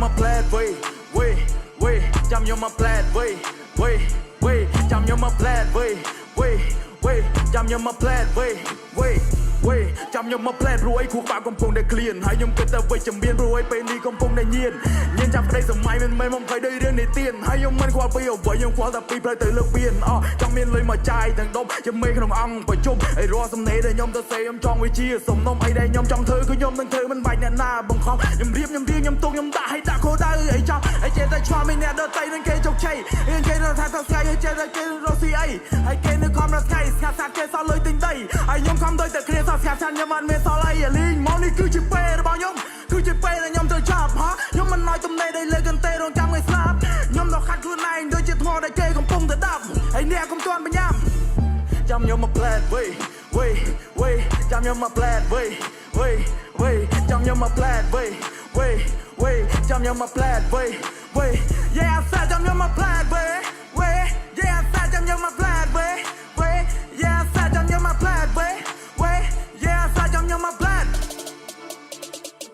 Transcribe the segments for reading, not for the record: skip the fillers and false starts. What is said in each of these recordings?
มาแพลดเว้ยจำยมมาแพลดเว้ยจำยมมาแพลดเว้ยจำยมมาแพลดเว้ยจำยมมาแพลดรวยคู่ปากកំពុងតែក្លៀនហើយខ្ញុំគិតតែវិជ្ជមានរวยពេលនេះកំពុងតែញៀនចាប់ប្តីសម័យមិនមែនមកភ័យដីរឿងនេះទៀនហើយខ្ញុំមិនខ្វល់ពីអ្វីខ្ញុំខ្វល់តែពីផ្លូវទៅលើកពៀនចង់មានលុយមកចាយទាំងដុំជាមេក្នុងអង្គប្រជុំឲ្យរាល់សំណេរដែលខ្ញុំទៅសេខ្ញុំចង់វិជាសំណុំអីដែលខ្ញុំចង់ធ្វើគឺខ្ញុំនឹងធ្វើមិនបាច់អ្នកណាបង្ខំខ្ញុំរៀបខ្ញុំរៀងខ្ញុំទុកខ្ញុំដាក់ឲ្យដាក់ខោដៅអីចង់ឲ្យចេះតែឆ្លងមានអ្នកដទៃនឹងគេជោគជ័យគេនៅថាទៅស្ងាយឲ្យចេះតែគេរស់ស៊ីអីហើយគេនៅខំរត់ថ្ងៃស្ងាត់ស្ងាត់គេសល់លុយទិញដីហើយខ្ញុំខំទៅតែគ្នាសោះស្ងាត់ស្ងាត់ខ្ញុំអត់មានសល់អីលីងមកនេះគឺជាពេលរបស់ខ្ញុំគឺជាពេលដែលខ្ញុំត្រូវចាប់ខ្ញុំមិនnóiទំនេរដែលលើកន្ទេរងចាំឲ្យស្លាប់ខ្ញុំដល់ខាត់ខ្លួនឯងដូចជាថ្មដែលគេកំពុងតែដាប់ហើយអ្នកកុំទាន់បញ្ញាប់ចាំខ្ញុំមកផ្លែតវេចាំខ្ញុំមកផ្លែតវេចាំខ្ញុំមកផ្លែតវេចាំខ្ញុំមកផ្លែតវេ Yeah I said ចាំខ្ញុំមកផ្លែតវេ Yeah I said ចាំខ្ញុំមកផ្លែតវេ Yeah I said ចាំខ្ញុំមកផ្លែតវេ Yeah I said ចាំខ្ញុំមកផ្លែត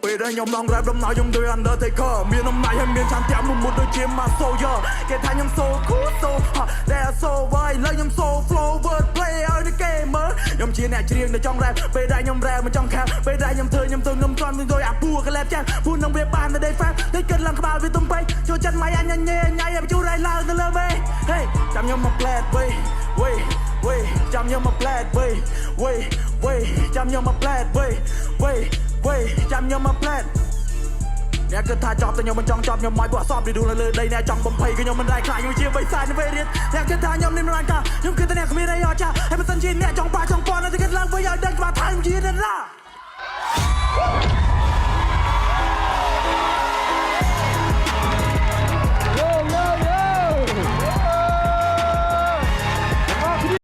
ពេលដែលខ្ញុំឡងរ៉េបដំណើរខ្ញុំដូច Undertaker មានអំណាចហើយមានឆន្ទៈមុតដូចជា Masoya គេថាខ្ញុំ so cool so hot that so wide លើខ្ញុំ so flow word play ឲ្យតែគេមើលខ្ញុំជាអ្នកច្រៀងដែលចង់ rap ពេលដែលខ្ញុំ rap មិនចង់ខាប់ពេលដែលខ្ញុំធ្វើខ្ញុំទ្រាំដូចអាពូកលែបចាស់ពូនឹងវាបានតែ day fast តែគិតឡើងក្បាលវាទំពេកចូលចិត្តម៉ៃអញញ៉ៃឲ្យបញ្ជូរឲ្យឡើងទៅលើវេ Hey ចាំខ្ញុំមកផ្លែតវេចាំខ្ញុំមកផ្លែតវេចាំខ្ញុំមកផ្លែតវេចាំខ្ញុំមកផ្លែតអ្នកគិតថាចប់តែខ្ញុំមិនចង់ចប់ខ្ញុំមកបកសពđiដួលនៅលើដីអ្នកចង់បំភ័យក៏ខ្ញុំមិនដែរខ្លាចខ្ញុំជាបិសាចនៅពេលរៀនអ្នកគិតថាខ្ញុំនេះមិនបានការខ្ញុំគិតតែអ្នកគ្មានអីអត់ចាហើយបើសិនជាអ្នកចង់ប៉ះចង់ពាន់ទៅគិតឡើងវិញឲ្យដឹងច្បាស់ថាខ្ញុំជាអ្នកណា